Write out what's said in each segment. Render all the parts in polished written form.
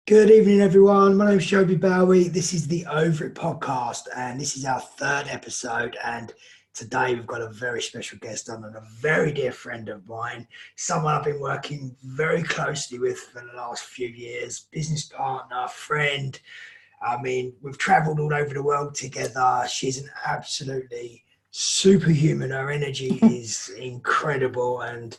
Good evening, everyone. My name is Joby Bowie. This is the OVERit podcast, and this is our third episode. And today we've got a very special guest on, and a very dear friend of mine, someone I've been working very closely with for the last few years, business partner, friend. I mean, we've traveled all over the world together. She's an absolutely superhuman. Her energy is incredible. And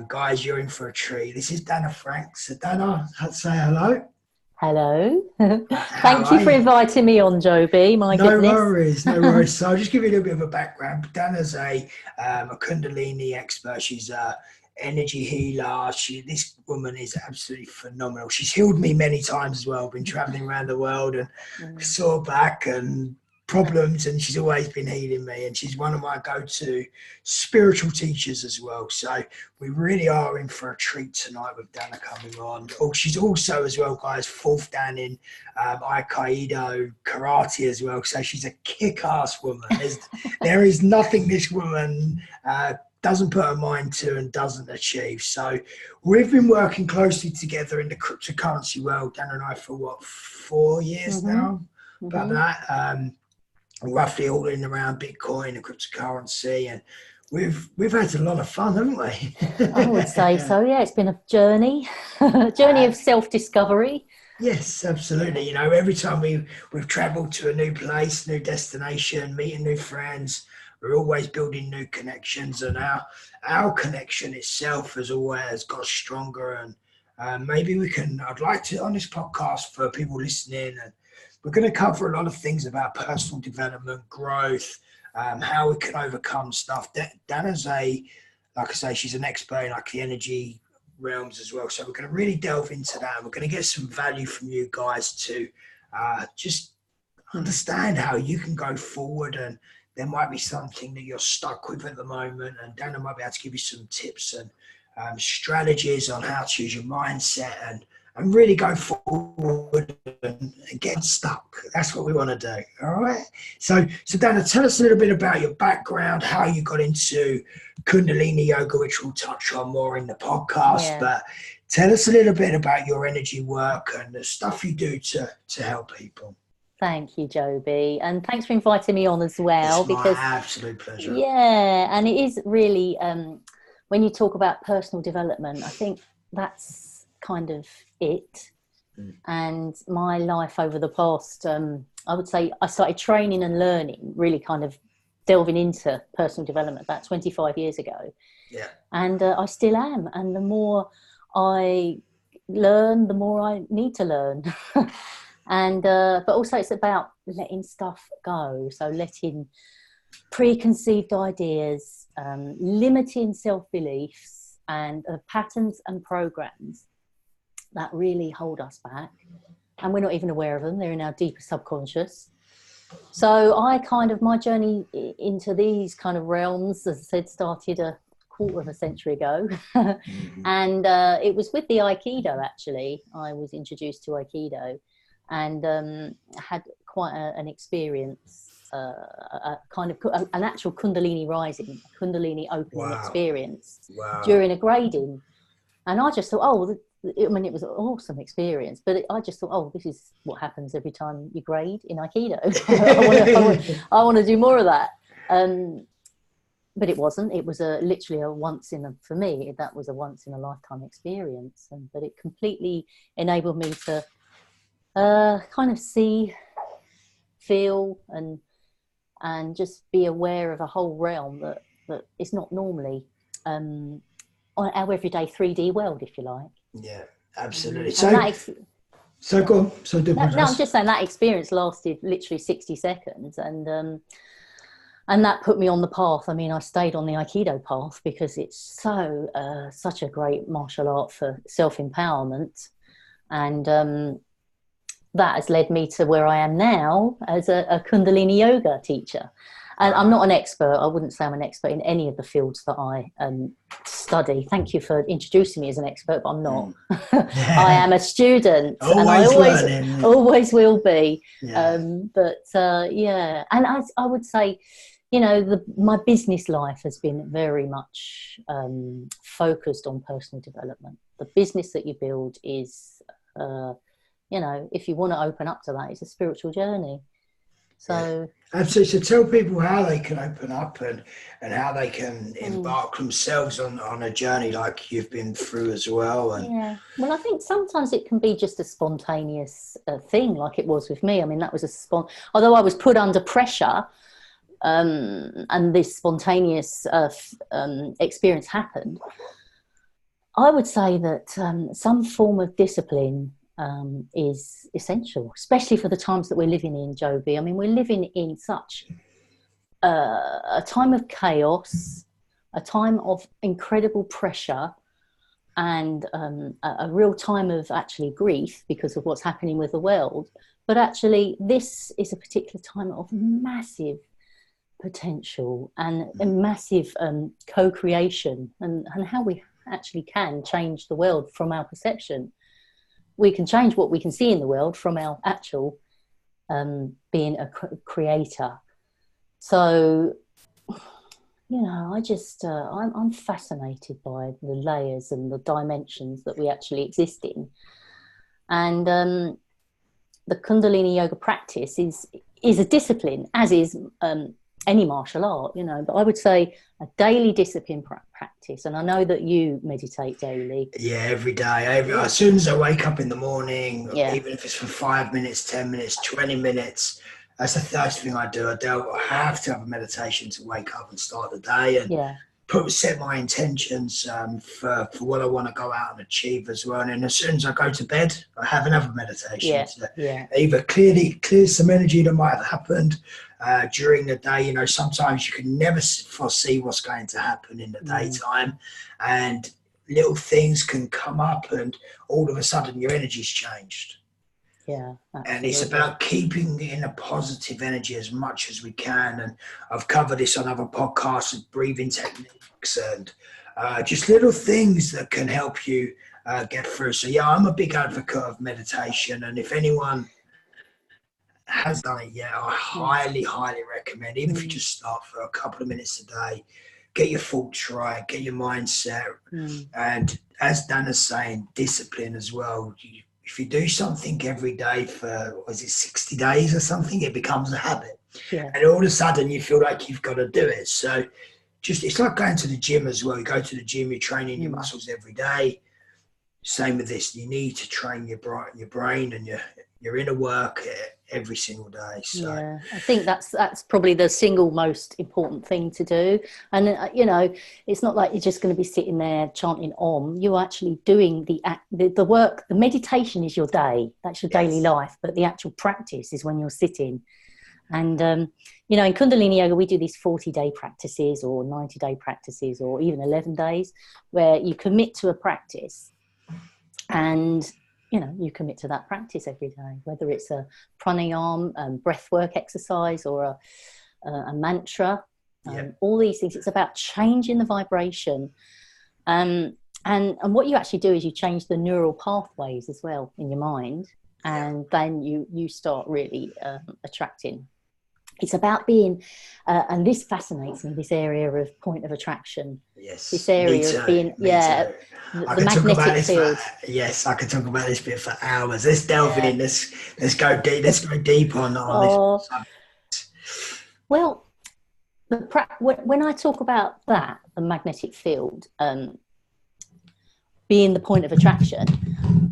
guys, you're in for a treat. This is Dana Franks. So Dana, I'd say hello. Hello. How Thank you are for you? inviting me on, Joby. My No goodness. worries, no worries. So I'll just give you a little bit of a background. Dana's a Kundalini expert. She's a energy healer. This woman is absolutely phenomenal. She's healed me many times as well. Been traveling around the world and Mm. saw back and problems, and she's always been healing me. And she's one of my go-to spiritual teachers as well. So we really are in for a treat tonight with Dana coming on. Oh, she's also as well, guys, fourth Dan in Aikido karate as well. So she's a kick-ass woman. There is nothing this woman doesn't put her mind to and doesn't achieve. So we've been working closely together in the cryptocurrency world, Dan and I, for what, 4 years hmm now? About hmm that. Roughly all in around Bitcoin and cryptocurrency, and we've had a lot of fun, haven't we? I would say so. Yeah, it's been a journey, a journey uh, of self-discovery. yes, absolutely. You know, every time we've travelled to a new place, new destination, meeting new friends, we're always building new connections, and our connection itself has always got stronger. And maybe we can. I'd like to, on this podcast, for people listening, and we're going to cover a lot of things about personal development, growth, how we can overcome stuff. Dana's like I say, she's an expert in like the energy realms as well. So we're going to really delve into that. We're going to get some value from you guys to just understand how you can go forward, and there might be something that you're stuck with at the moment, and Dana might be able to give you some tips and strategies on how to use your mindset and really go forward and get stuck. That's what we want to do. All right. So Dana, tell us a little bit about your background, how you got into Kundalini Yoga, which we'll touch on more in the podcast. Yeah. But tell us a little bit about your energy work and the stuff you do to help people. Thank you, Joby. And thanks for inviting me on as well, It's my because absolute pleasure. yeah, and it is really when you talk about personal development, I think that's kind of it. Mm. And my life over the past, I would say I started training and learning, really kind of delving into personal development about 25 years ago. Yeah. And I still am. And the more I learn, the more I need to learn. And but also it's about letting stuff go. So letting preconceived ideas, limiting self-beliefs and patterns and programs that really hold us back, and we're not even aware of them. They're in our deeper subconscious. So I kind of, my journey into these kind of realms, as I said, started a quarter of a century ago. Mhm. And it was with the Aikido, actually. I was introduced to Aikido and had quite an experience, a kind of an actual Kundalini rising, Kundalini opening Wow. experience Wow. during a grading. And I just thought, oh, I mean, it was an awesome experience, but I just thought, oh, this is what happens every time you grade in Aikido. I want to do more of that. But it wasn't. It was literally a for me, that was a once in a lifetime experience. But it completely enabled me to kind of see, feel, and just be aware of a whole realm that is not normally on our everyday 3D world, if you like. Yeah, absolutely. And So, that so go on. So, do no, I'm apologize. just saying that experience lasted literally 60 seconds, and that put me on the path. I mean, I stayed on the Aikido path because it's such a great martial art for self-empowerment, and that has led me to where I am now as a Kundalini Yoga teacher. And I'm not Wow. an expert. I wouldn't say I'm an expert in any of the fields that I study. Thank you for introducing me as an expert, but I'm not. Mm. I am a student, and I Always learning. always will be. Yeah. Yeah, and I would say, you know, my business life has been very much focused on personal development. The business that you build is you know, if you want to open up to that, it's a spiritual journey. So absolutely. So tell people how they can open up and how they can embark themselves on a journey like you've been through as well. And yeah, well, I think sometimes it can be just a spontaneous thing, like it was with me. I mean, that was although I was put under pressure, and this spontaneous experience happened, I would say that some form of discipline is essential, especially for the times that we're living in, Joby. I mean, we're living in such a time of chaos, a time of incredible pressure, and a real time of actually grief because of what's happening with the world. But actually, this is a particular time of massive potential and massive co-creation, and how we actually can change the world from our perception. We can change what we can see in the world from our actual being a creator. So, you know, I just, I'm fascinated by the layers and the dimensions that we actually exist in. And the Kundalini yoga practice is a discipline, as is any martial art, you know, but I would say a daily discipline practice. And I know that you meditate daily. Yeah, every day. As soon as I wake up in the morning, even if it's for 5 minutes, 10 minutes, 20 minutes, that's the first thing I do. I have to have a meditation to wake up and start the day, and set my intentions for what I want to go out and achieve as well. And then as soon as I go to bed, I have another meditation to either clear some energy that might have happened during the day. You know, sometimes you can never foresee what's going to happen in the daytime, and little things can come up, and all of a sudden your energy's changed. Yeah, absolutely. And it's about keeping in a positive energy as much as we can. And I've covered this on other podcasts of breathing techniques and just little things that can help you get through. So yeah, I'm a big advocate of meditation, and if anyone has done it yet, I highly recommend, even if you just start for a couple of minutes a day, get your thoughts right, get your mindset, and as Dan is saying, discipline as well. If you do something every day for, 60 days or something, it becomes a habit. Yeah. And all of a sudden you feel like you've got to do it. So it's like going to the gym as well. You go to the gym, you're training your muscles every day. Same with this. You need to train your brain and your inner work every single day. So yeah, I think that's probably the single most important thing to do. And you know, it's not like you're just going to be sitting there chanting Om. You're actually doing the work. The meditation is your day. That's your daily life. But the actual practice is when you're sitting. And you know, in Kundalini Yoga, we do these 40-day practices or 90-day practices or even 11 days where you commit to a practice. And you know, you commit to that practice every day, whether it's a pranayama, breath work exercise, or a mantra, all these things. It's about changing the vibration. And what you actually do is you change the neural pathways as well in your mind. And then you start really attracting. It's about being, and this fascinates me, this area of point of attraction. Yes. This area of being, the magnetic field. Yes, I could talk about this bit for hours. Let's delve in. Let's go deep. Let's go deep on this subject. Well, when I talk about that, the magnetic field, being the point of attraction,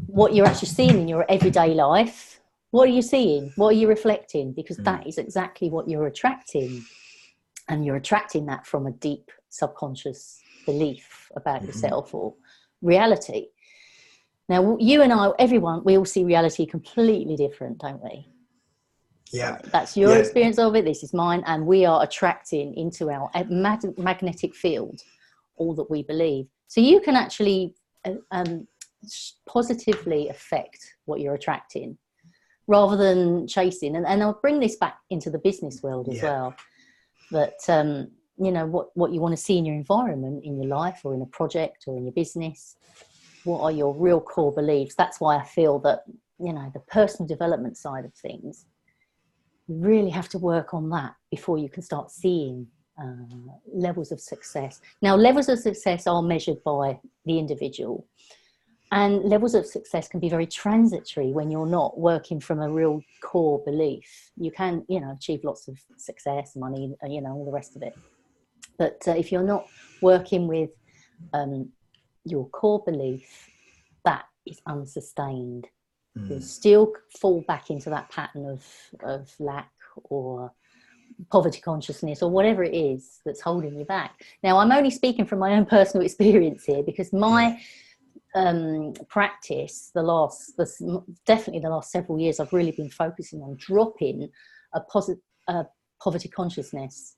what you're actually seeing in your everyday life. What are you seeing? What are you reflecting? Because that is exactly what you're attracting. And you're attracting that from a deep subconscious belief about yourself or reality. Now, you and I, everyone, we all see reality completely different, don't we? Yeah. So that's your experience of it. This is mine. And we are attracting into our magnetic field all that we believe. So you can actually positively affect what you're attracting, rather than chasing. And I'll bring this back into the business world as well. That, you know, what you want to see in your environment, in your life or in a project or in your business, what are your real core beliefs? That's why I feel that, you know, the personal development side of things, you really have to work on that before you can start seeing levels of success. Now, levels of success are measured by the individual. And levels of success can be very transitory when you're not working from a real core belief. You can, you know, achieve lots of success, money, you know, all the rest of it. But if you're not working with your core belief, that is unsustained. You'll still fall back into that pattern of lack or poverty consciousness or whatever it is that's holding you back. Now, I'm only speaking from my own personal experience here, because my practice, definitely the last several years, I've really been focusing on dropping a poverty consciousness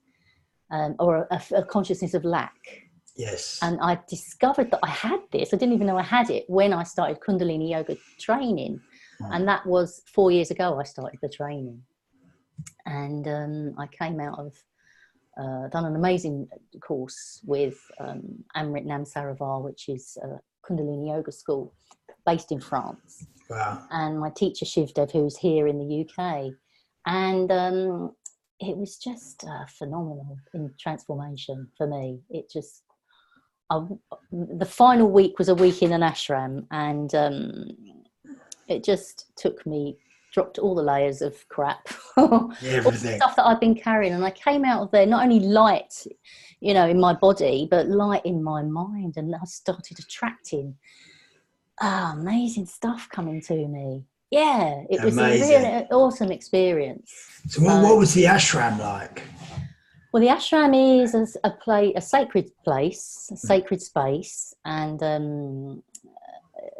or a consciousness of lack. Yes. And I discovered that I had this. I didn't even know I had it when I started Kundalini Yoga training. And that was 4 years ago I started the training. And I came out of, done an amazing course with Amrit Namsaravar, which is a Kundalini Yoga school based in France. Wow. And my teacher, Shivdev, who's here in the UK. And it was just phenomenal in transformation for me. It just, the final week was a week in an ashram, and it just took me, dropped all the layers of crap, all the stuff that I've been carrying, and I came out of there not only light, you know, in my body, but light in my mind, and I started attracting amazing stuff coming to me. Yeah, it was a really awesome experience. So what was the ashram like? Well, the ashram is a sacred place, a sacred space, and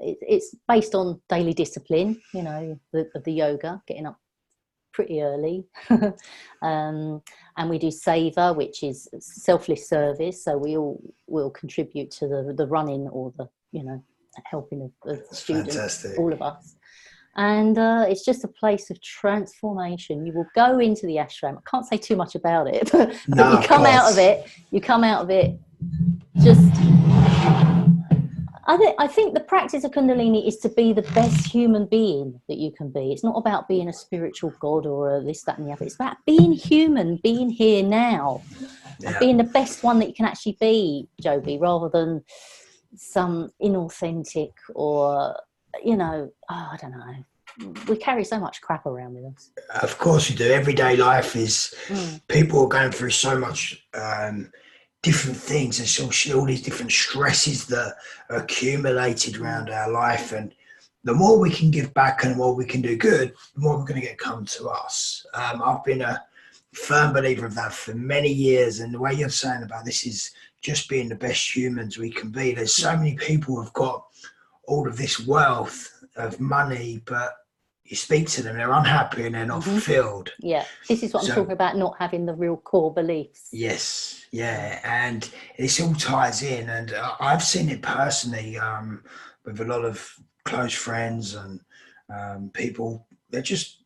it's based on daily discipline, you know, the yoga, getting up pretty early. And we do seva, which is selfless service. So we all will contribute to the running or the, you know, helping of the students, fantastic. All of us. And it's just a place of transformation. You will go into the ashram. I can't say too much about it, but you come out of it just... I think the practice of Kundalini is to be the best human being that you can be. It's not about being a spiritual god or this, that, and the other. It's about being human, being here now, and being the best one that you can actually be, Joby, rather than some inauthentic or, you know, I don't know. We carry so much crap around with us. Of course we do. Everyday life is, people are going through so much different things, and all these different stresses that are accumulated around our life, and the more we can give back and the more we can do good, the more we're going to get come to us. I've been a firm believer of that for many years, and the way you're saying about this is just being the best humans we can be. There's so many people who've got all of this wealth of money, but you speak to them, they're unhappy and they're not fulfilled. Yeah, this is what I'm talking about, not having the real core beliefs. Yes, yeah, and this all ties in, and I've seen it personally with a lot of close friends and people. They're just,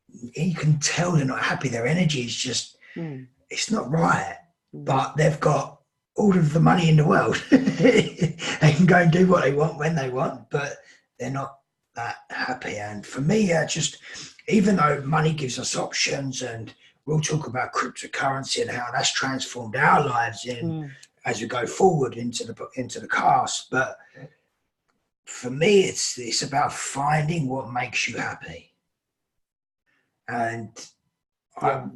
you can tell they're not happy. Their energy is just, it's not right, but they've got all of the money in the world. They can go and do what they want when they want, but they're not that happy. And for me, just even though money gives us options, and we'll talk about cryptocurrency and how that's transformed our lives in as we go forward into the cast, but for me it's about finding what makes you happy. And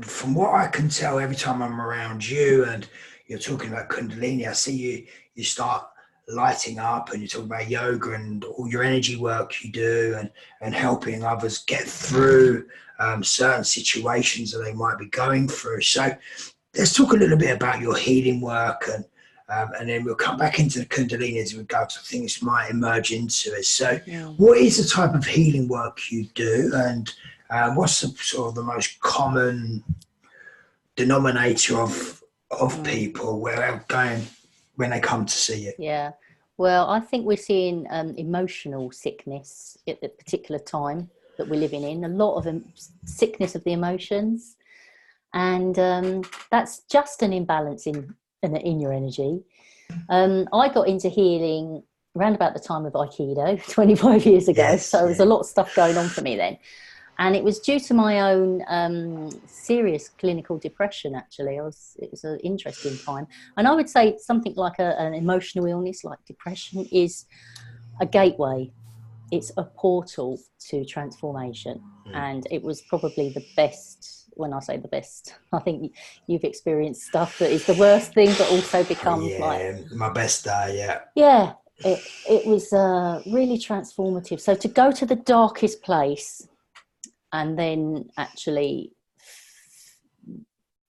from what I can tell, every time I'm around you and you're talking about Kundalini, I see you start lighting up, and you talk about yoga and all your energy work you do, and helping others get through certain situations that they might be going through. So let's talk a little bit about your healing work, and then we'll come back into the Kundalini as we go, because I think this might emerge into it. So what is the type of healing work you do, and what's the sort of the most common denominator of people where they're going when they come to see you? Yeah, well, I think we're seeing emotional sickness at the particular time that we're living in, a lot of sickness of the emotions, and that's just an imbalance in your energy. I got into healing around about the time of Aikido 25 years ago, so there was a lot of stuff going on for me then. And it was due to my own serious clinical depression, actually. It was an interesting time. And I would say something like an emotional illness like depression is a gateway. It's a portal to transformation. And it was probably the best. When I say the best, I think you've experienced stuff that is the worst thing, but also becomes my best day. It was really transformative. So to go to the darkest place and then actually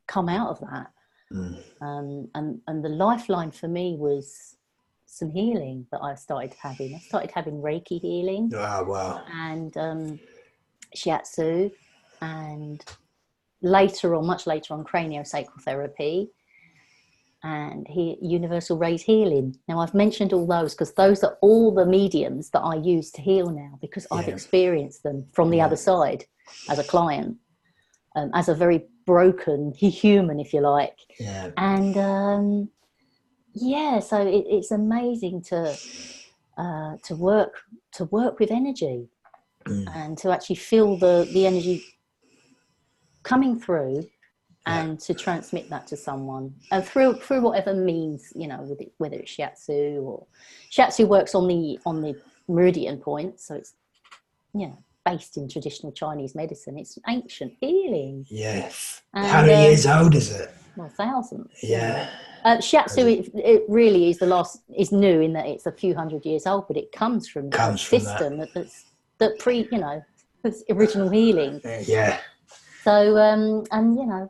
come out of that, and the lifeline for me was some healing that I started having. I started having Reiki healing. Oh, wow. And shiatsu, and much later on, craniosacral therapy, and universal rays healing. Now, I've mentioned all those because those are all the mediums that I use to heal now, because I've experienced them from the other side as a client, as a very broken human, if you like. Yeah. And so it's amazing to work with energy, and to actually feel the energy coming through, and to transmit that to someone, and through whatever means, whether it's shiatsu works on the meridian point, so it's based in traditional Chinese medicine. It's ancient healing. Yes. And, how many years old is it? Well, thousands. Yeah. Shiatsu, it really is new in that it's a few hundred years old, but it comes from a system that's original healing. Yeah. So,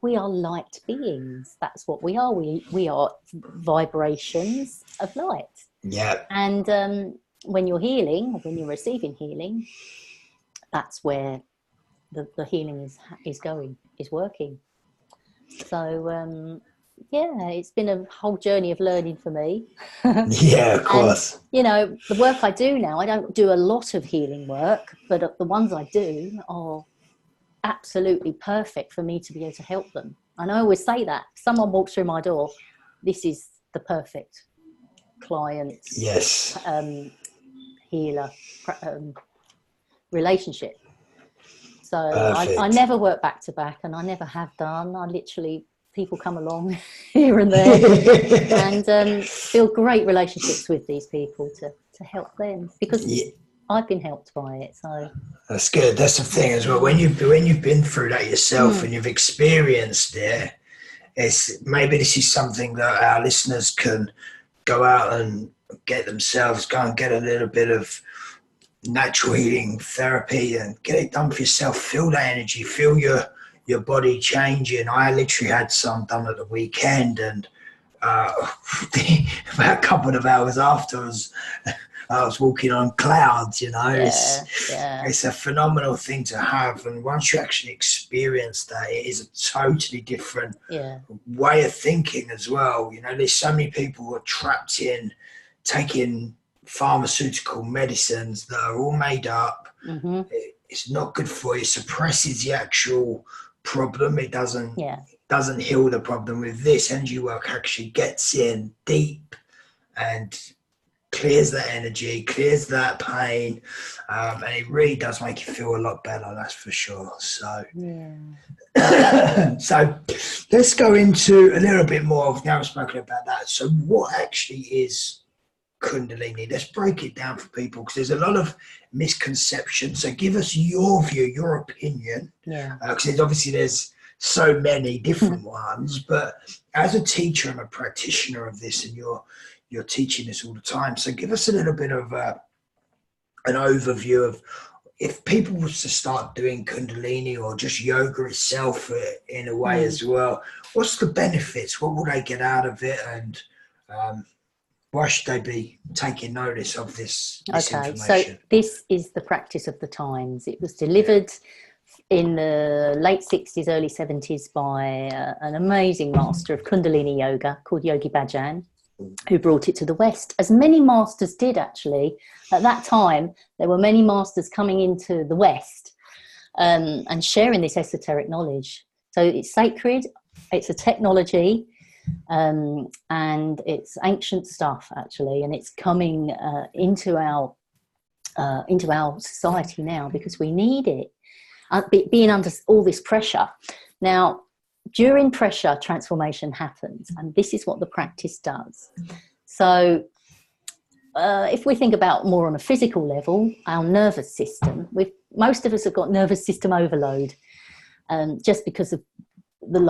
we are light beings. That's what we are. We are vibrations of light. Yeah. And when you're healing, or when you're receiving healing, that's where the healing is working. So, it's been a whole journey of learning for me. Yeah, of course. And, the work I do now, I don't do a lot of healing work, but the ones I do are absolutely perfect for me to be able to help them. And I always say that if someone walks through my door, this is the perfect client, healer relationship. So I never work back to back, and I never have done. I literally, people come along here and there, and build great relationships with these people to help them, because I've been helped by it. So that's good. That's the thing as well. When you've been through that yourself and you've experienced it, maybe this is something that our listeners can go out and get themselves, go and get a little bit of natural healing therapy and get it done for yourself. Feel that energy, feel your body changing. I literally had some done at the weekend, and about a couple of hours after I was walking on clouds. It's a phenomenal thing to have, and once you actually experience that, it is a totally different way of thinking as well. There's so many people who are trapped in taking pharmaceutical medicines that are all made up. It's not good for you. It suppresses the actual problem. It doesn't heal the problem. With this, energy work actually gets in deep and clears that energy, clears that pain, and it really does make you feel a lot better, that's for sure. So so let's go into a little bit more of, now we've spoken about that, so what actually is Kundalini? Let's break it down for people, because there's a lot of misconceptions. So give us your view, your opinion, because obviously there's so many different ones, but as a teacher and a practitioner of this, and you're teaching this all the time, so give us a little bit of an overview of, if people was to start doing Kundalini or just yoga itself in a way as well, what's the benefits? What will they get out of it? And why should they be taking notice of this information? So this is the practice of the times. It was delivered in the late 60s, early 70s by an amazing master of Kundalini Yoga called Yogi Bhajan, who brought it to the West, as many masters did actually. At that time, there were many masters coming into the West and sharing this esoteric knowledge. So it's sacred, it's a technology, and it's ancient stuff actually, and it's coming into our society now because we need it, being under all this pressure. Now, during pressure, transformation happens, and this is what the practice does. So if we think about more on a physical level, our nervous system, most of us have got nervous system overload, just because of the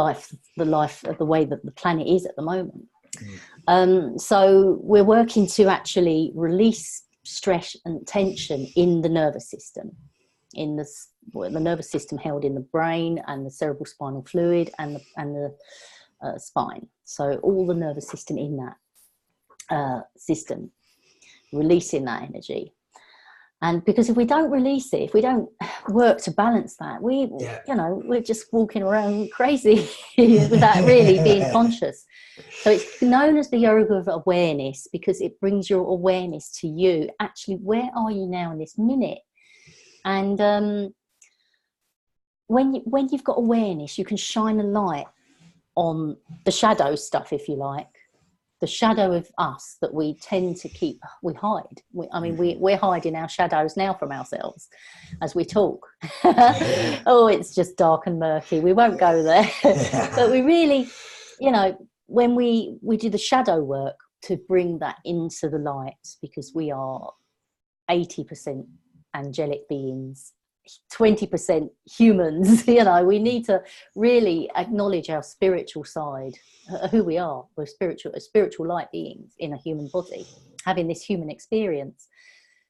way that the planet is at the moment. So we're working to actually release stress and tension in the nervous system, in the nervous system held in the brain and the cerebral spinal fluid and the spine. So all the nervous system in that system, releasing that energy. And because if we don't release it, if we don't work to balance that, we're just walking around crazy without really being conscious. So it's known as the yoga of awareness because it brings your awareness to you. Actually, where are you now in this minute? And when you've got awareness, you can shine a light on the shadow stuff, if you like. The shadow of us that we tend to we hide. We're hiding our shadows now from ourselves as we talk. Oh, it's just dark and murky. We won't go there. But we really, when we do the shadow work to bring that into the light, because we are 80% angelic beings, 20% humans, we need to really acknowledge our spiritual side, who we are. We're spiritual light beings in a human body, having this human experience.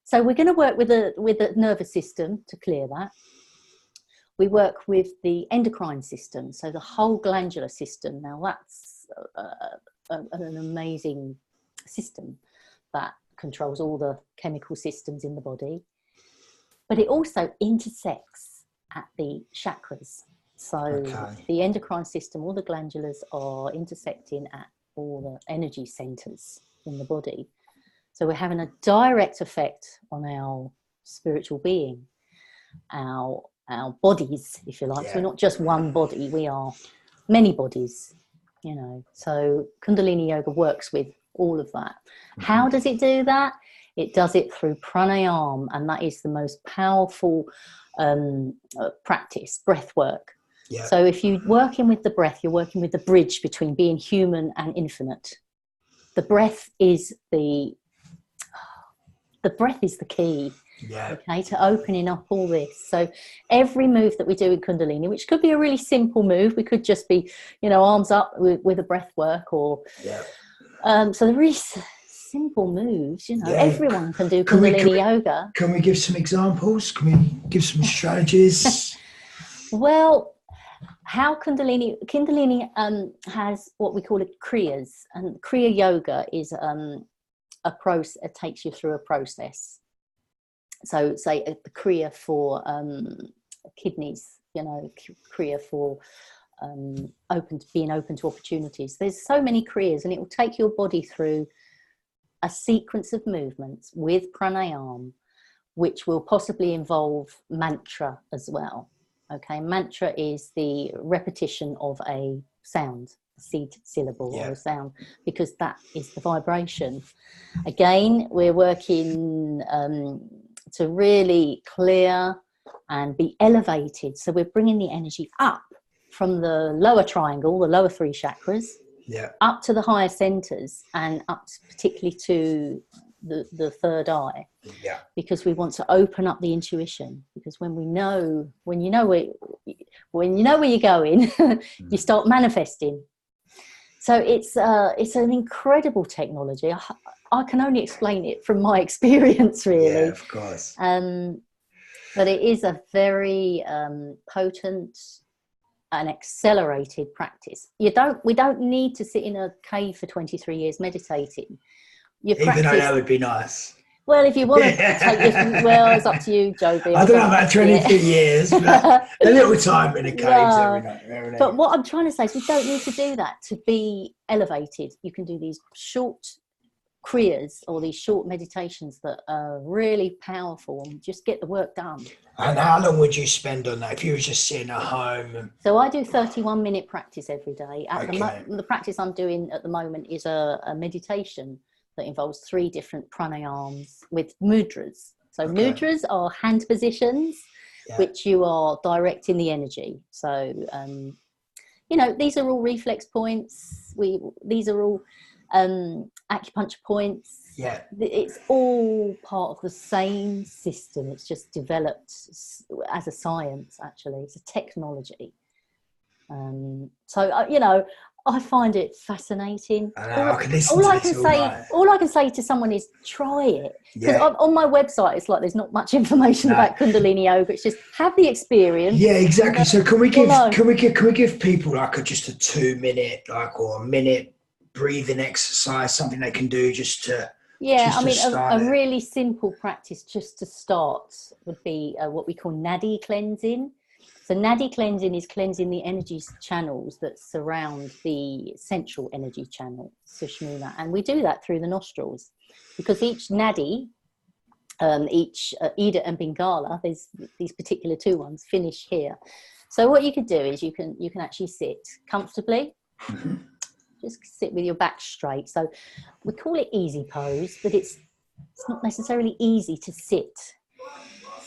So we're going to work with the nervous system to clear that. We work with the endocrine system, so the whole glandular system. Now that's an amazing system that controls all the chemical systems in the body. But it also intersects at the chakras. So the endocrine system, all the glandulars are intersecting at all the energy centers in the body. So we're having a direct effect on our spiritual being, our bodies, if you like. So we're not just one body, we are many bodies, So Kundalini Yoga works with all of that. How does it do that? It does it through pranayama, and that is the most powerful practice, breath work. Yeah. So if you're working with the breath, you're working with the bridge between being human and infinite. The breath is the key, to opening up all this. So every move that we do in Kundalini, which could be a really simple move, we could just be, arms up with a breath work, or so there is simple moves, everyone can do Kundalini Yoga. Can we give some examples? Can we give some strategies? Well, how Kundalini has what we call kriyas, and Kriya Yoga is a process. It takes you through a process. So say the Kriya for kidneys, Kriya for being open to opportunities. There's so many kriyas, and it will take your body through a sequence of movements with pranayama, which will possibly involve mantra as well. Okay, mantra is the repetition of a sound, a seed syllable or a sound, because that is the vibration. Again, we're working to really clear and be elevated. So we're bringing the energy up from the lower triangle, the lower three chakras, up to the higher centers, and up particularly to the third eye, because we want to open up the intuition. Because when you know where you're going, you start manifesting. So it's an incredible technology. I can only explain it from my experience, really. Yeah, of course. But it is a very potent and accelerated practice. We don't need to sit in a cave for 23 years meditating. Even though that would be nice. Well, if you want to take it's up to you, Joby. I don't know about 23 years, but a little time in a cave every night. But what I'm trying to say is we don't need to do that to be elevated. You can do these short kriyas or these short meditations that are really powerful and just get the work done. And how long would you spend on that if you were just sitting at home? So I do 31-minute practice every day. The practice I'm doing at the moment is a meditation that involves 3 different pranayams with mudras. So mudras are hand positions, which you are directing the energy. So, these are all reflex points. These are all acupuncture points. Yeah. It's all part of the same system. It's just developed as a science, actually. It's a technology. So, you know, I find it fascinating. I can listen to this all night. All I can say to someone is try it. Because Yeah. on my website, it's like there's not much information about Kundalini yoga. It's just have the experience. Yeah, exactly. So can we give people like just a 2-minute or a minute breathing exercise, something they can do just to a really simple practice just to start would be what we call nadi cleansing. So nadi cleansing is cleansing the energy channels that surround the central energy channel, Sushmna, and we do that through the nostrils, because each nadi, each Ida and Pingala, there's these particular 2 ones, finish here. So what you could do is you can actually sit comfortably. Mm-hmm. Just sit with your back straight. So we call it easy pose, but it's not necessarily easy to sit.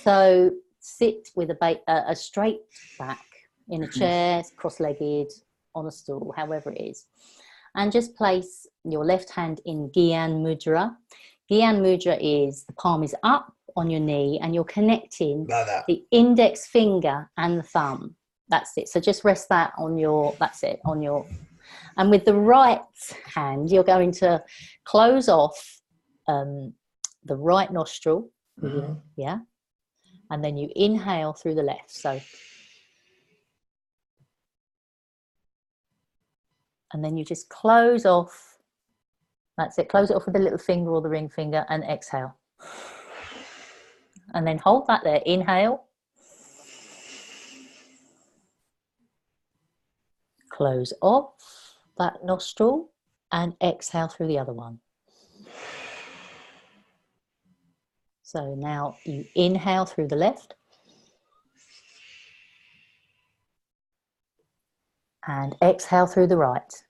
So sit with a straight back in a chair, cross-legged, on a stool, however it is. And just place your left hand in Gyan Mudra. Gyan Mudra is the palm is up on your knee and you're connecting the index finger and the thumb. That's it. So just rest that on your, and with the right hand, you're going to close off the right nostril. Mm-hmm. Yeah. And then you inhale through the left. So, and then you just close off. That's it. Close it off with the little finger or the ring finger and exhale. And then hold that there. Inhale. Close off that nostril and exhale through the other one. So now you inhale through the left and exhale through the right.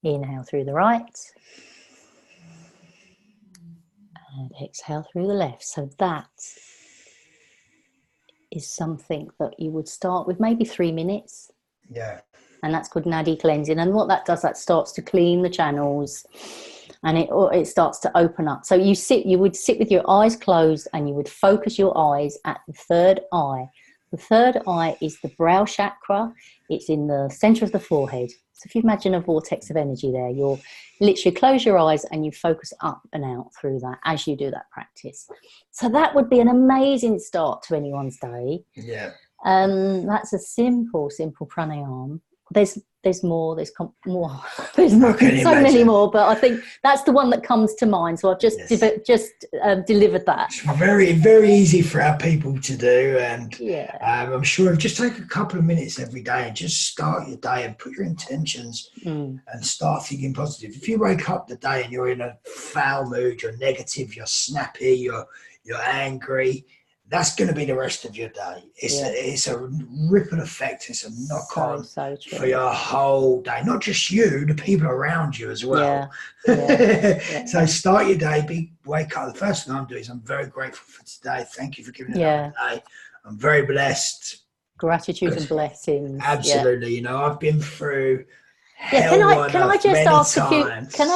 Inhale through the right and exhale through the left. So that is something that you would start with maybe 3 minutes. Yeah. And that's called nadi cleansing. And what that does, that starts to clean the channels and it starts to open up. So you would sit with your eyes closed and you would focus your eyes at the third eye. The third eye is the brow chakra. It's in the center of the forehead. So if you imagine a vortex of energy there, you'll literally close your eyes and you focus up and out through that as you do that practice. So that would be an amazing start to anyone's day. Yeah. That's a simple pranayama. There's more. There's more. There's more. So many more, but I think that's the one that comes to mind. So I've just delivered that. It's very, very easy for our people to do, and yeah. I'm sure if just take a couple of minutes every day and just start your day and put your intentions and start thinking positive. If you wake up the day and you're in a foul mood, you're negative, you're snappy, you're angry, that's going to be the rest of your day. It's a ripple effect. It's a knock on for your whole day. Not just you, the people around you as well. Yeah. So start your day. Wake up. The first thing I'm doing is I'm very grateful for today. Thank you for giving me another day. I'm very blessed. Gratitude and blessings. Absolutely. You know, I've been through. Can I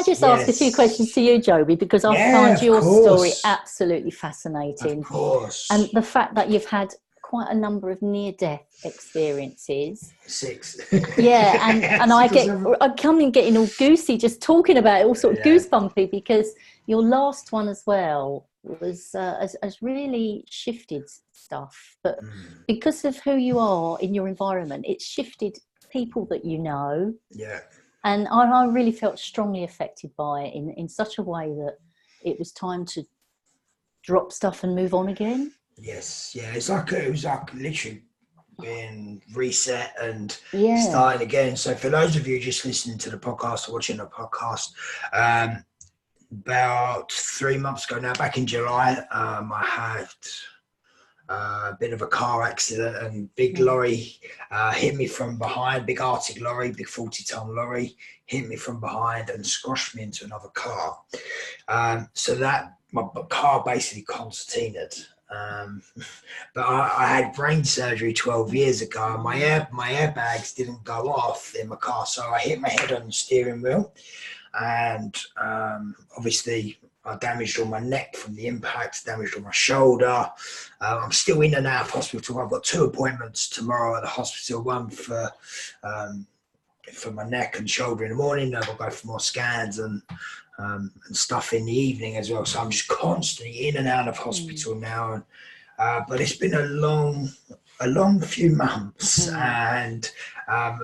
just ask a few questions to you, Joby, because I found your story absolutely fascinating. Of course. And the fact that you've had quite a number of near-death experiences. 6. Yeah, and I come in getting all goosey just talking about it, all sort of goosebumpy, because your last one as well was has really shifted stuff. But because of who you are in your environment, it's shifted people that you know. Yeah. And I really felt strongly affected by it in such a way that it was time to drop stuff and move on again. Yes. Yeah. It was like literally being reset and starting again. So for those of you just listening to the podcast or watching the podcast, about 3 months ago now, back in July, I had a bit of a car accident and big lorry hit me from behind, big Arctic lorry, big 40-ton lorry, hit me from behind and squashed me into another car. So that my car basically concertinaed. But I had brain surgery 12 years ago. My airbags didn't go off in my car, so I hit my head on the steering wheel. and obviously I damaged all my neck from the impact, damaged all my shoulder. I'm still in and out of hospital. I've got 2 appointments tomorrow at the hospital, one for my neck and shoulder in the morning. I've got to go for more scans and stuff in the evening as well. So I'm just constantly in and out of hospital now. And, but it's been a long few months, and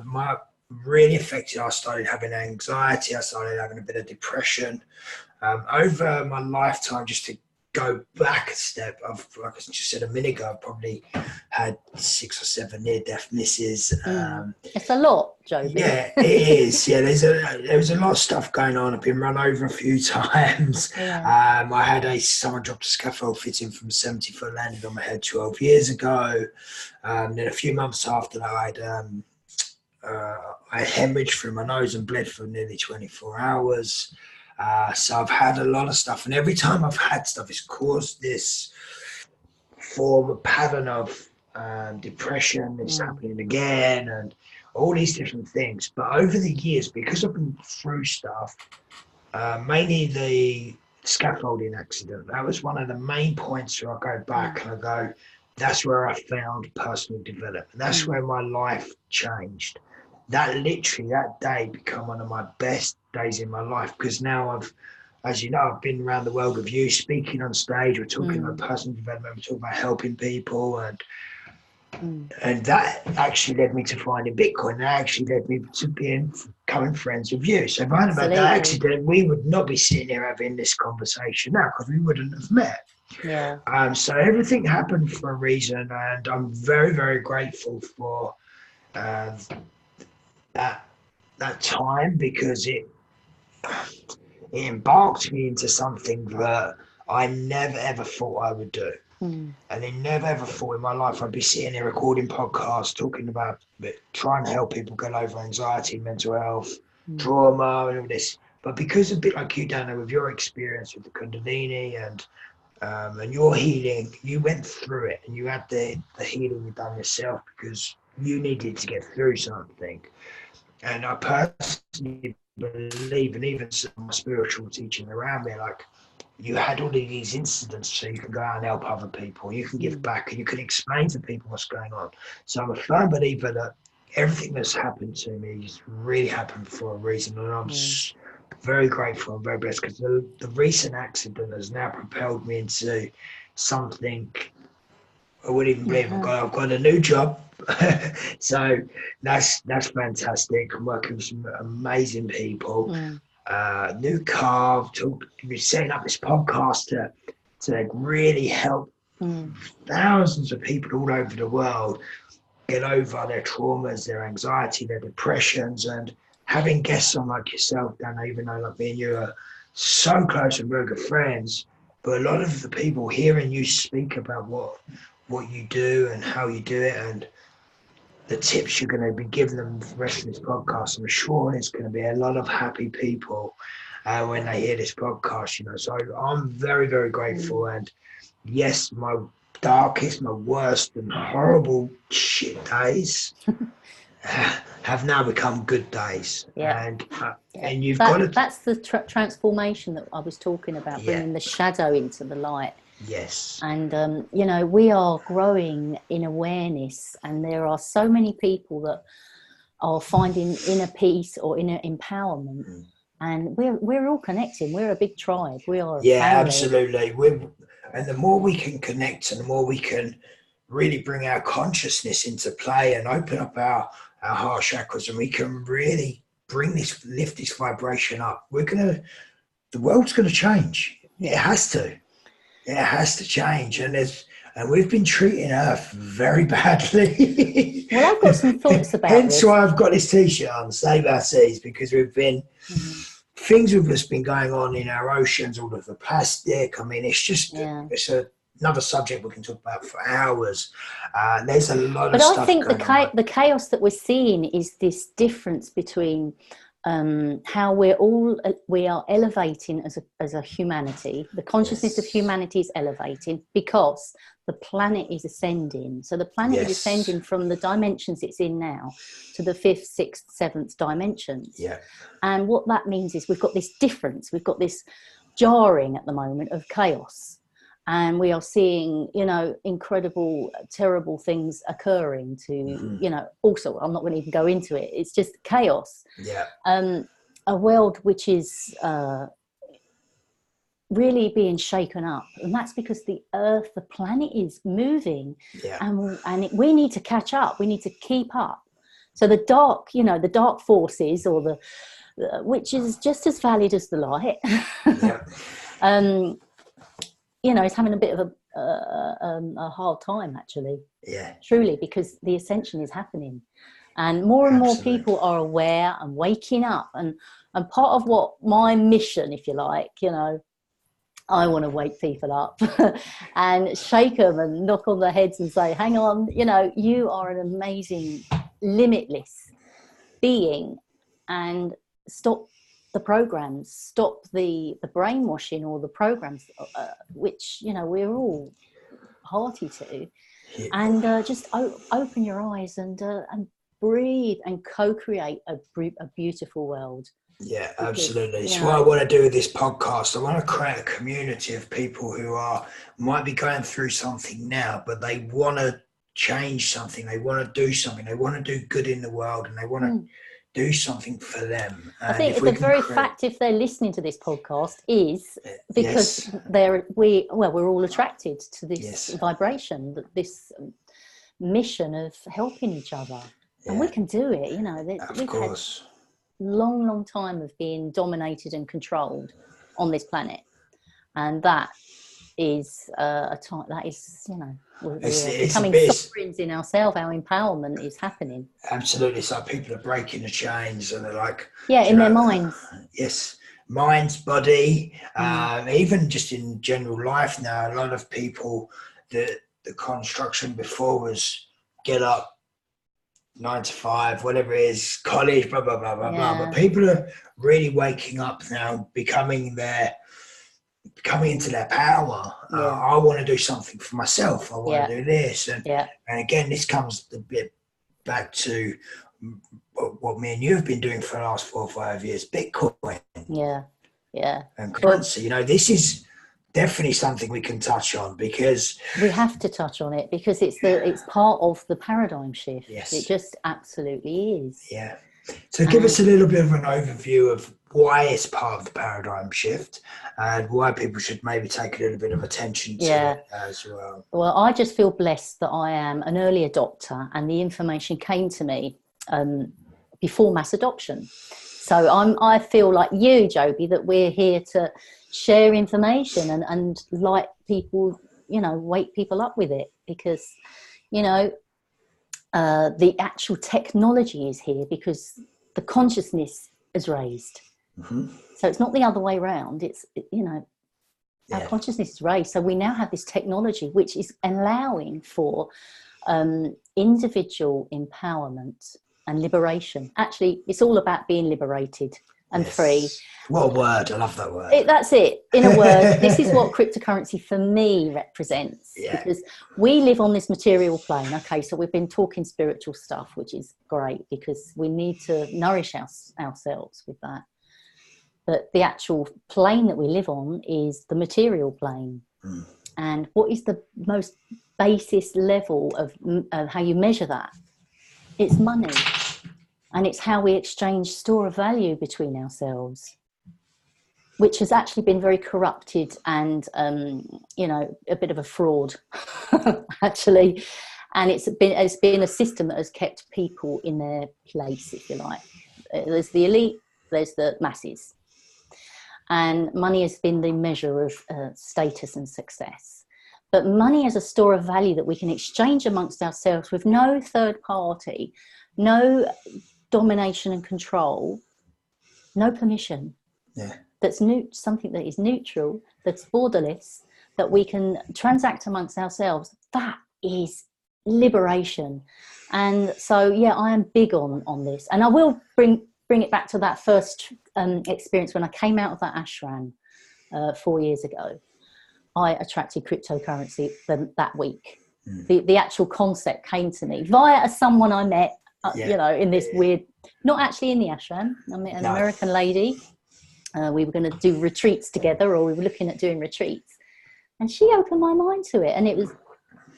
my really affected. I started having anxiety. I started having a bit of depression. Over my lifetime, just to go back a step, like I just said a minute ago, I've probably had 6 or 7 near-death misses. It's a lot, Joby. Yeah, it is. Yeah, there was a lot of stuff going on. I've been run over a few times. Yeah. I had someone dropped a scaffold fitting from 70 foot, landed on my head 12 years ago. Then a few months after that, I had hemorrhage through my nose and bled for nearly 24 hours. So I've had a lot of stuff, and every time I've had stuff, it's caused this form of pattern of depression. It's happening again, and all these different things. But over the years, because I've been through stuff, mainly the scaffolding accident, that was one of the main points where I go back and I go, that's where I found personal development. That's where my life changed. That literally, that day became one of my best days in my life, because now as you know, I've been around the world with you, speaking on stage. We're talking about personal development, we're talking about helping people, and that actually led me to finding Bitcoin. That actually led me to becoming friends with you. So if I hadn't had that accident, we would not be sitting here having this conversation now, because we wouldn't have met. Yeah. So everything happened for a reason, and I'm very, very grateful for that time, because it embarked me into something that I never ever thought I would do. And I never ever thought in my life I'd be sitting here recording podcasts, talking about trying to help people get over anxiety, mental health, trauma, and all this. But because a bit like you, Dana, with your experience with the Kundalini and your healing, you went through it, and you had the healing you done yourself because you needed to get through something. And I personally believe, and even some of my spiritual teaching around me, like, you had all of these incidents so you can go out and help other people, you can give back, and you can explain to people what's going on. So I'm a firm believer that everything that's happened to me has really happened for a reason, and I'm very grateful and very blessed, because the recent accident has now propelled me into something I wouldn't even believe. I've got a new job. So that's fantastic. I'm working with some amazing people. New car, we're setting up this podcast to really help thousands of people all over the world get over their traumas, their anxiety, their depressions, and having guests on like yourself, Dan, even though like me and you are so close and very good friends, but a lot of the people hearing you speak about what you do and how you do it, and the tips you're going to be giving them for the rest of this podcast, I'm sure there's going to be a lot of happy people when they hear this podcast, you know. So I'm very, very grateful. And yes, my darkest, my worst and horrible shit days have now become good days. And you've got to... That's the transformation that I was talking about, bringing the shadow into the light. Yes. And, you know, we are growing in awareness, and there are so many people that are finding inner peace or inner empowerment. And we're all connecting. We're a big tribe. We are a family. Absolutely. And the more we can connect, and the more we can really bring our consciousness into play and open up our heart chakras, and we can really lift this vibration up, the world's going to change. It has to. It has to change, and we've been treating Earth very badly. Well, I've got some thoughts about Hence why I've got this T-shirt on, Save Our Seas, because we've been things have just been going on in our oceans, all of the plastic. I mean, it's just it's another subject we can talk about for hours. There's a lot of stuff. But I think the chaos that we're seeing is this difference between how we are elevating as a humanity. The consciousness of humanity is elevating because the planet is ascending. So the planet is ascending from the dimensions it's in now to the 5th, 6th, 7th dimensions. Yeah. And what that means is we've got this difference. We've got this jarring at the moment of chaos. And we are seeing, you know, incredible, terrible things occurring to, you know, also, I'm not going to even go into it. It's just chaos. Yeah. A world which is really being shaken up. And that's because the earth, the planet is moving. Yeah. And we need to catch up. We need to keep up. So the dark, you know, the dark forces or which is just as valid as the light. Yeah. You know, is having a bit of a hard time, actually. Yeah. Truly, because the ascension is happening. And more more people are aware and waking up. And part of what my mission, if you like, you know, I want to wake people up and shake them and knock on their heads and say, hang on, you know, you are an amazing, limitless being, and stop the programs, stop the brainwashing or the programs, which, you know, we're all party to, and just open your eyes and breathe and co-create a beautiful world. Yeah, absolutely. It's what I want to do with this podcast. I want to create a community of people who might be going through something now, but they want to change something. They want to do something. They want to do good in the world, and they want to do something for them. I think the very fact, if they're listening to this podcast, is because we're all attracted to this vibration, this mission of helping each other, and we can do it. You know, we've had long time of being dominated and controlled on this planet, and that is a time that is, you know, we're becoming sovereigns in ourselves. Our empowerment is happening. Absolutely. So people are breaking the chains, and they're like, in their minds. Yes, minds, body, even just in general life now. A lot of people, the construction before was get up, 9 to 5, whatever it is, college, blah blah blah blah blah. But people are really waking up now, coming into their power. I want to do something for myself. I want to do this, and again, this comes a bit back to what me and you have been doing for the last 4 or 5 years. Bitcoin, and currency. You know, this is definitely something we can touch on, because we have to touch on it, because it's part of the paradigm shift. Yes, it just absolutely is. Yeah. So give us a little bit of an overview of why it's part of the paradigm shift, and why people should maybe take a little bit of attention to it as well. Well, I just feel blessed that I am an early adopter, and the information came to me before mass adoption. So I feel like you, Joby, that we're here to share information and light people, you know, wake people up with it, because, you know, the actual technology is here because the consciousness is raised. So it's not the other way around. It's, you know, our consciousness is raised. So we now have this technology which is allowing for individual empowerment and liberation. Actually, it's all about being liberated and free. What a word. I love that word. That's it. In a word, this is what cryptocurrency for me represents. Because we live on this material plane. Okay, so we've been talking spiritual stuff, which is great, because we need to nourish ourselves with that. But the actual plane that we live on is the material plane. And what is the most basis level of how you measure that? It's money. And it's how we exchange store of value between ourselves, which has actually been very corrupted and, you know, a bit of a fraud, actually. And it's been a system that has kept people in their place, if you like. There's the elite, there's the masses. And money has been the measure of status and success. But money is a store of value that we can exchange amongst ourselves with no third party, no domination and control, no permission. That's something that is neutral, that's borderless, that we can transact amongst ourselves. That is liberation. And so, I am big on this. And I will bring bring it back to that first experience when I came out of that ashram 4 years ago. I attracted cryptocurrency that week. The actual concept came to me via someone I met, you know, in this weird, not actually in the ashram. I met an American lady. We were going to do retreats together, or we were looking at doing retreats. And she opened my mind to it. And it was,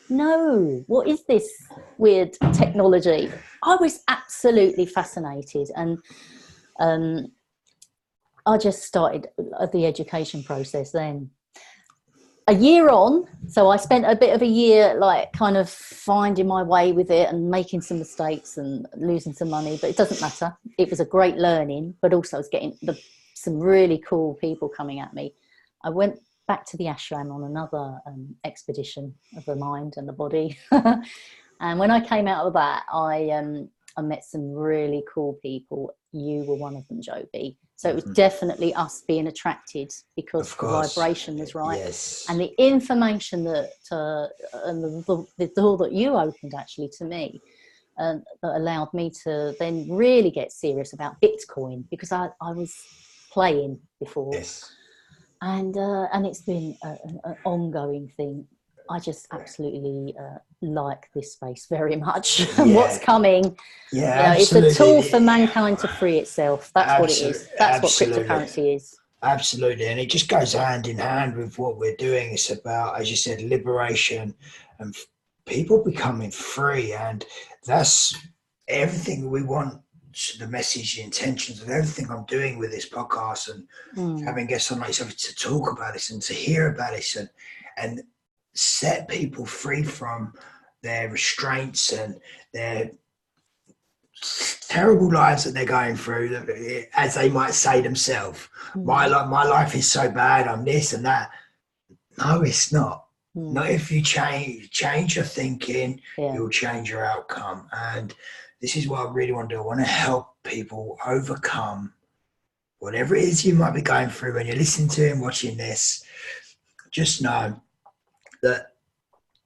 no, what is this weird technology? I was absolutely fascinated. And I just started the education process then. A year on, so I spent a bit of a year like kind of finding my way with it and making some mistakes and losing some money, but it doesn't matter. It was a great learning, but also I was getting some really cool people coming at me. I went back to the ashram on another expedition of the mind and the body. And when I came out of that, I met some really cool people. You were one of them, Joby. So it was definitely us being attracted because the vibration was right. Yes. And the information that, and the door that you opened actually to me, that allowed me to then really get serious about Bitcoin, because I was playing before. Yes. And it's been an ongoing thing. I just absolutely like this space very much. And what's coming, yeah, it's a tool for mankind to free itself. That's what it is. That's what cryptocurrency is. Absolutely. And it just goes hand in hand with what we're doing. It's about, as you said, liberation and people becoming free. And that's everything we want. The message, the intentions of everything I'm doing with this podcast, and having guests on like yourself to talk about this and to hear about this and set people free from their restraints and their terrible lives that they're going through, as they might say themselves. My life is so bad, I'm this and that. No, it's not. Not if you change your thinking, you'll change your outcome. And this is what I really want to do. I want to help people overcome whatever it is you might be going through when you're listening to and watching this. Just know that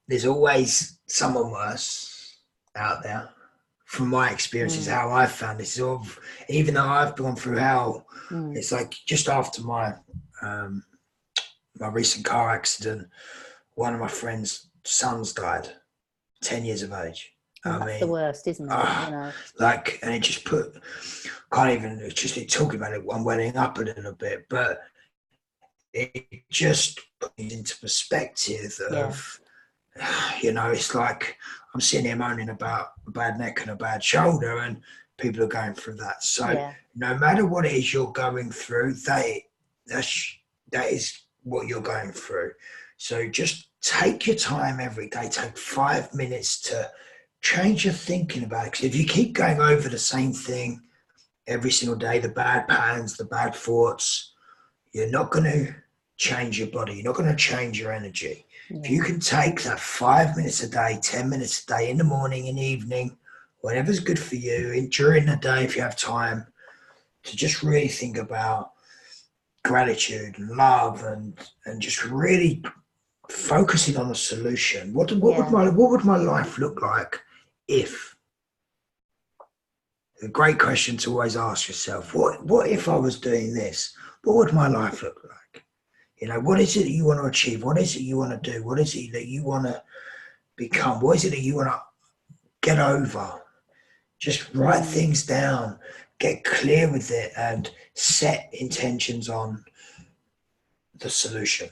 there's always someone worse out there. From my experiences, how I've found this, even though I've gone through hell, it's like just after my recent car accident, one of my friend's sons died, 10 years of age. That's the worst, isn't it? You know? Like, and it just talking about it, I'm welling up a little bit, but it just put me into perspective of, it's like I'm sitting here moaning about a bad neck and a bad shoulder, and people are going through that. So no matter what it is you're going through, that is what you're going through. So just take your time every day, take 5 minutes to change your thinking about it. Because if you keep going over the same thing every single day, the bad patterns, the bad thoughts, you're not going to change your body. You're not going to change your energy. If you can take that 5 minutes a day, 10 minutes a day, in the morning, in the evening, whatever's good for you, and during the day if you have time, to just really think about gratitude and love and just really focusing on the solution. What would my life look like if? A great question to always ask yourself. What if I was doing this? What would my life look like? What is it that you want to achieve? What is it you want to do? What is it that you want to become? What is it that you want to get over? Just write things down, get clear with it, and set intentions on the solution.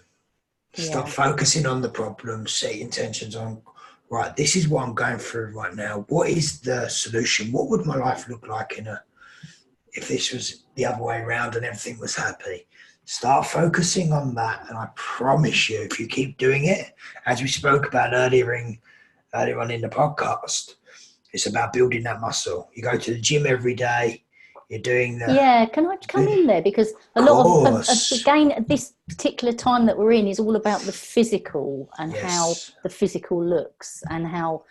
Stop focusing on the problem, set intentions on, right, this is what I'm going through right now. What is the solution? What would my life look like if this was the other way around and everything was happy? Start focusing on that, and I promise you, if you keep doing it, as we spoke about earlier on in the podcast, it's about building that muscle. You go to the gym every day. You're doing the... Yeah, can I come in there? Because a lot of again, this particular time that we're in is all about the physical and how the physical looks and how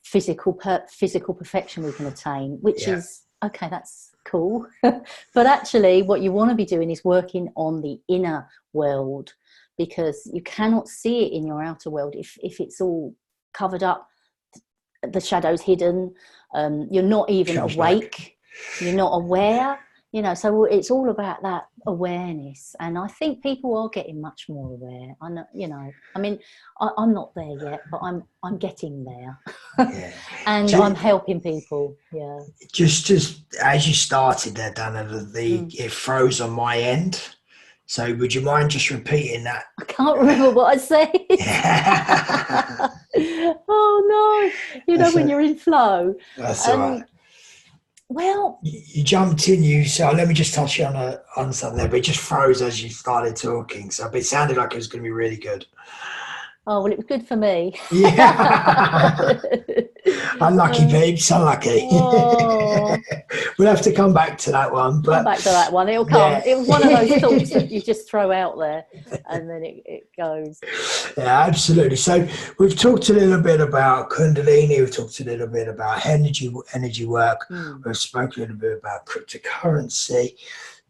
physical perfection we can attain, which is, okay, that's cool. But actually what you want to be doing is working on the inner world, because you cannot see it in your outer world if it's all covered up, the shadows hidden, you're not even awake. You're not aware, you know, so it's all about that awareness. And I think people are getting much more aware. I know, you know, I mean, I'm not there yet, but I'm getting there. Yeah. And I'm helping people. Yeah. Just as you started there, Dana, it froze on my end. So would you mind just repeating that? I can't remember what I said. Oh no! You know, when you're in flow. That's all right. Well, you jumped in. So let me just touch on something there, but it just froze as you started talking. So it sounded like it was going to be really good. Oh well, it was good for me. Yeah. Unlucky, peeps. Unlucky. Oh. We'll have to come back to that one. Come back to that one. It'll come. Yeah. It was one of those thoughts that you just throw out there, and then it goes. Yeah, absolutely. So we've talked a little bit about Kundalini. We've talked a little bit about energy work. We've spoken a little bit about cryptocurrency.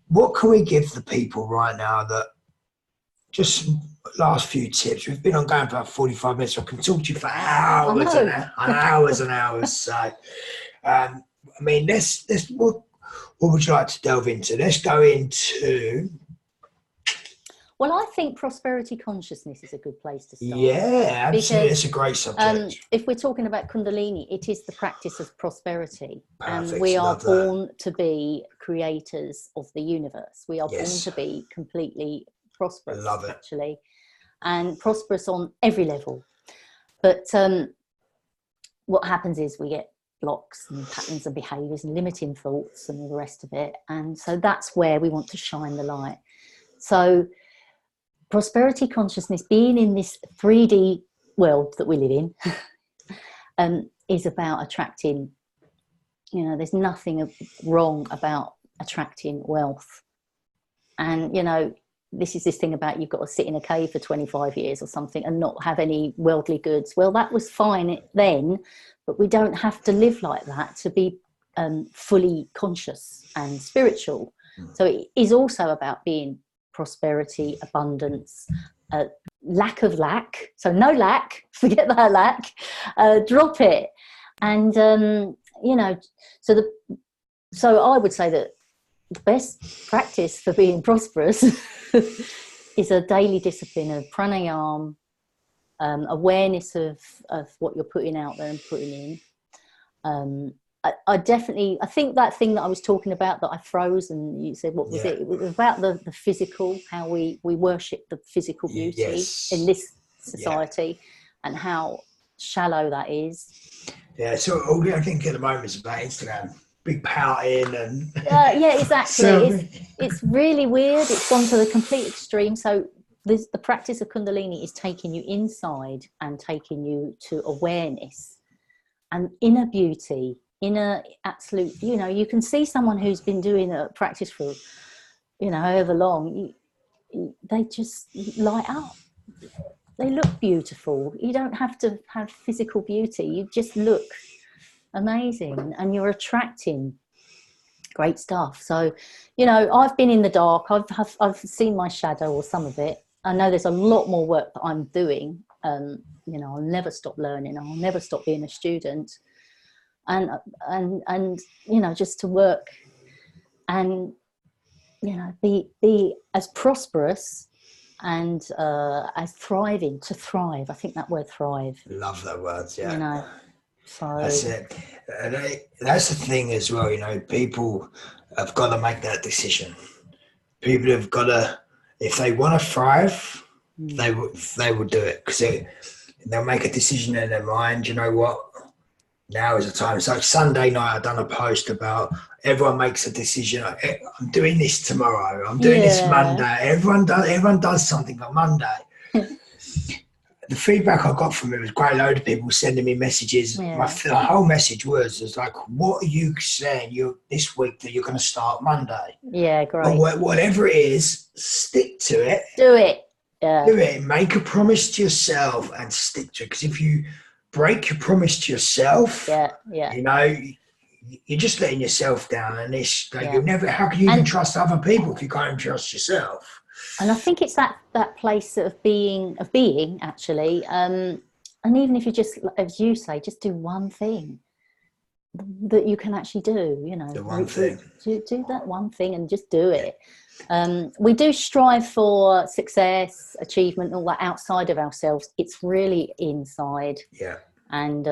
What can we give the people right now that just last few tips? We've been on going for about 45 minutes. So I can talk to you for hours and hours and hours. So, I mean, what would you like to delve into? Let's go into... Well, I think prosperity consciousness is a good place to start. Yeah, absolutely. It's a great subject. If we're talking about Kundalini, it is the practice of prosperity. Perfect. And we are born to be creators of the universe. We are born to be completely prosperous, actually, and prosperous on every level. But what happens is we get blocks and patterns of behaviours and limiting thoughts and all the rest of it. And so that's where we want to shine the light. So prosperity consciousness, being in this 3D world that we live in, is about attracting, you know, there's nothing wrong about attracting wealth. And, you know, this is this thing about you've got to sit in a cave for 25 years or something and not have any worldly goods. Well, that was fine then, but we don't have to live like that to be fully conscious and spiritual. So it is also about being prosperity, abundance, lack of lack. So no lack, forget that lack, drop it. And, you know, so I would say that the best practice for being prosperous is a daily discipline of pranayama, awareness of what you're putting out there and putting in. I think that thing that I was talking about that I froze and you said, what was it? It was about the physical, how we worship the physical beauty in this society and how shallow that is. Yeah, so all I think at the moment is about Instagram. Big pouting and yeah, exactly. It's really weird. It's gone to the complete extreme. So the practice of Kundalini is taking you inside and taking you to awareness and inner beauty, inner absolute. You know, you can see someone who's been doing a practice for, you know, however long. They just light up. They look beautiful. You don't have to have physical beauty. You just look amazing and you're attracting great stuff. So, you know, I've been in the dark. I've seen my shadow or some of it. I know there's a lot more work that I'm doing. You know, I'll never stop learning. I'll never stop being a student. And you know, just to work and, you know, be as prosperous and as thriving, to thrive. I think that word thrive. Love that word, yeah. You know, so that's it. And that's the thing as well, you know, people have got to make that decision. People have got to, if they want to thrive, they will do it, because they'll make a decision in their mind. You know what? Now is the time. It's like Sunday night, I've done a post about everyone makes a decision. I'm doing this tomorrow. I'm doing this Monday. Everyone does something on Monday. The feedback I got from it was quite a load of people sending me messages. The whole message was like, what are you saying this week that you're going to start Monday? Yeah, great. Or whatever it is, stick to it. Do it. Yeah. Do it. Make a promise to yourself and stick to it. Because if you break your promise to yourself, you know, you're just letting yourself down. And it's like how can you even trust other people if you can't even trust yourself? And I think it's that place of being actually. And even if you just, as you say, just do one thing. that you can actually do, you know. The one thing. Do that one thing and just do it. We do strive for success, achievement, all that outside of ourselves. It's really inside. Yeah. And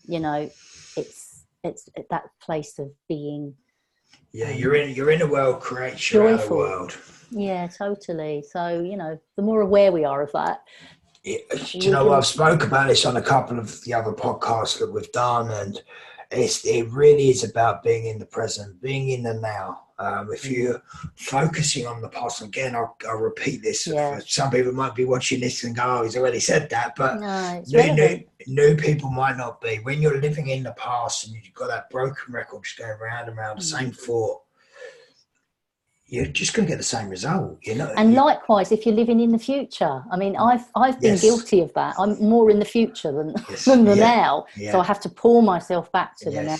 you know, it's that place of being. Yeah, you're in a world, create your outer world. Yeah, totally. So, you know, the more aware we are of that. Do you know, I've spoke about this on a couple of the other podcasts that we've done, and it really is about being in the present, being in the now. If you're focusing on the past, again, I'll repeat this. Yeah. Some people might be watching this and go, "Oh, he's already said that," but no, new people might not be. When you're living in the past and you've got that broken record just going round and round, the same thought, you're just going to get the same result, you know. And likewise, if you're living in the future, I mean, I've been guilty of that. I'm more in the future than the now. Yeah. So I have to pull myself back to the now.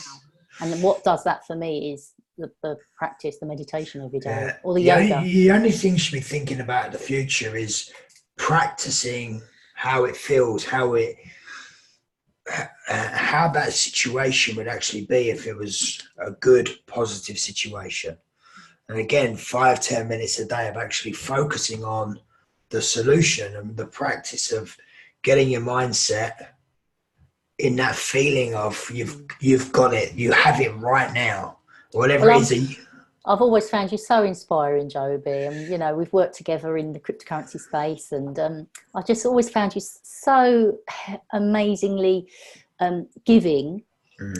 And what does that for me is the practice, the meditation every day, or the yoga. The only thing you should be thinking about in the future is practicing how it feels, how that situation would actually be if it was a good, positive situation. And again, 5-10 minutes a day of actually focusing on the solution and the practice of getting your mindset in that feeling of you've got it, you have it right now, whatever it is. I've always found you so inspiring, Joby, and you know, we've worked together in the cryptocurrency space, and I just always found you so amazingly giving.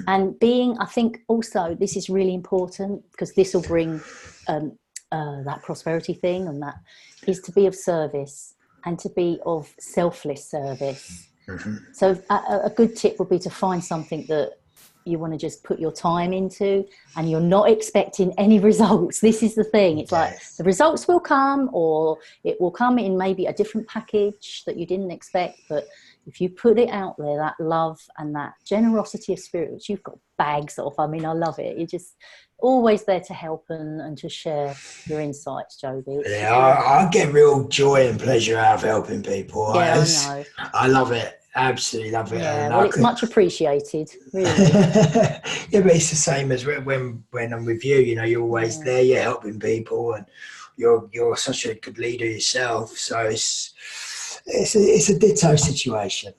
And being, I think also this is really important, because this will bring that prosperity thing, and that is to be of service and to be of selfless service. So a good tip would be to find something that you want to just put your time into, and you're not expecting any results. This is the thing. It's like the results will come, or it will come in maybe a different package that you didn't expect, but if you put it out there, that love and that generosity of spirit, which you've got bags of, I mean, I love it. You're just always there to help and to share your insights, Joby. Yeah, I get real joy and pleasure out of helping people. Yeah, I know. I love it. Absolutely love it. Yeah, well, it's much appreciated, really. Yeah, but it's the same as when I'm with you. You know, you're always there. You're helping people, and you're such a good leader yourself. So it's a ditto situation.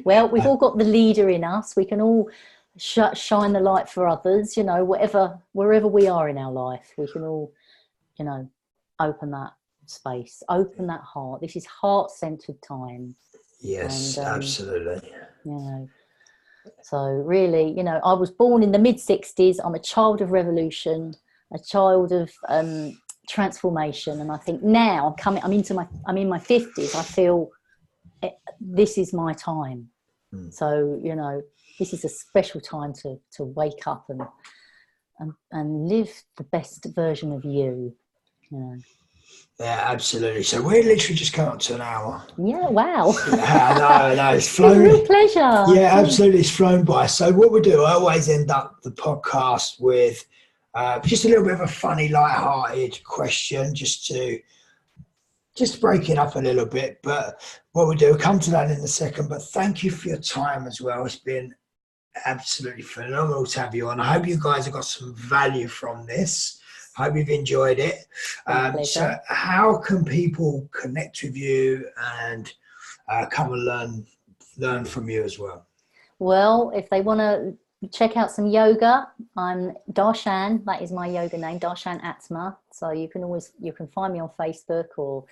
Well, we've all got the leader in us. We can all shine the light for others. You know, wherever we are in our life, we can all, you know, open that space, open that heart. This is heart-centered time. Yes, and, absolutely. You know, so really, you know, I was born in the mid-60s. I'm a child of revolution, a child of transformation, and I think now I'm in my 50s. I feel this is my time. So, you know, this is a special time to wake up and live the best version of you, you know. Yeah, absolutely. So we're literally just coming up to an hour. Yeah, wow. No, it's flown. It's a real pleasure. Yeah, absolutely. It's flown by. So what we do, I always end up the podcast with just a little bit of a funny, light-hearted question, just to break it up a little bit. But what we do, we'll come to that in a second. But thank you for your time as well. It's been absolutely phenomenal to have you on. I hope you guys have got some value from this. I hope you've enjoyed it. So how can people connect with you and come and learn from you as well? Well, if they want to check out some yoga, I'm Darshan. That is my yoga name, Darshan Atma. So you can find me on Facebook or,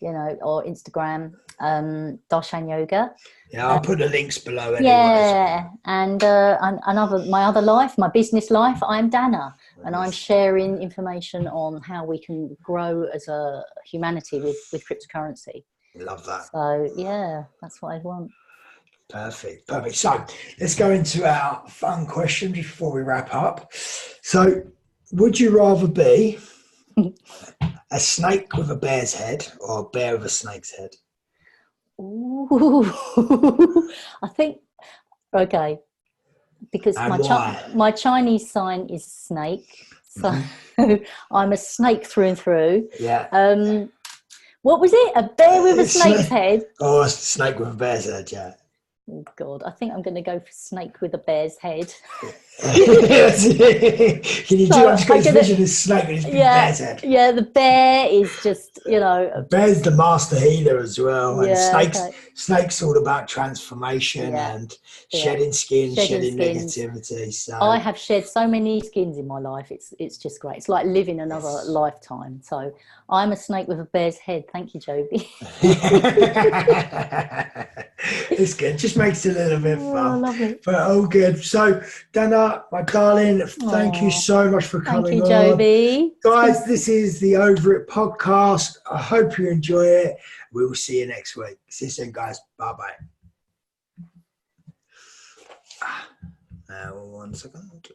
you know, or Instagram, Darshan Yoga. Yeah, I'll put the links below anyway. Yeah, and my other life, my business life, I'm Dana, and I'm sharing information on how we can grow as a humanity with cryptocurrency. Love that. So yeah, that's what I want. Perfect. So let's go into our fun question before we wrap up. So would you rather be a snake with a bear's head or a bear with a snake's head? Ooh, I think, okay, because my Chinese sign is snake, so I'm a snake through and through. Yeah. What was it? A bear with a snake's head? Oh, a snake with a bear's head, yeah. Oh God, I think I'm going to go for snake with a bear's head. Can you do? I'm just got this vision of this snake with this big bear's head. Yeah, the bear is just, you know. The bear's the master healer as well, and Yeah, snakes all about transformation and shedding skin, shedding negativity. So I have shed so many skins in my life. It's just great. It's like living another lifetime. So I'm a snake with a bear's head. Thank you, Joby. It's good. Just makes it a little bit fun. Lovely. But all good. So, Dana, my darling, thank you so much for coming on. Thank you, Joby. Guys, this is the OVERit podcast. I hope you enjoy it. We will see you next week. See you soon, guys. Bye-bye. 1 second.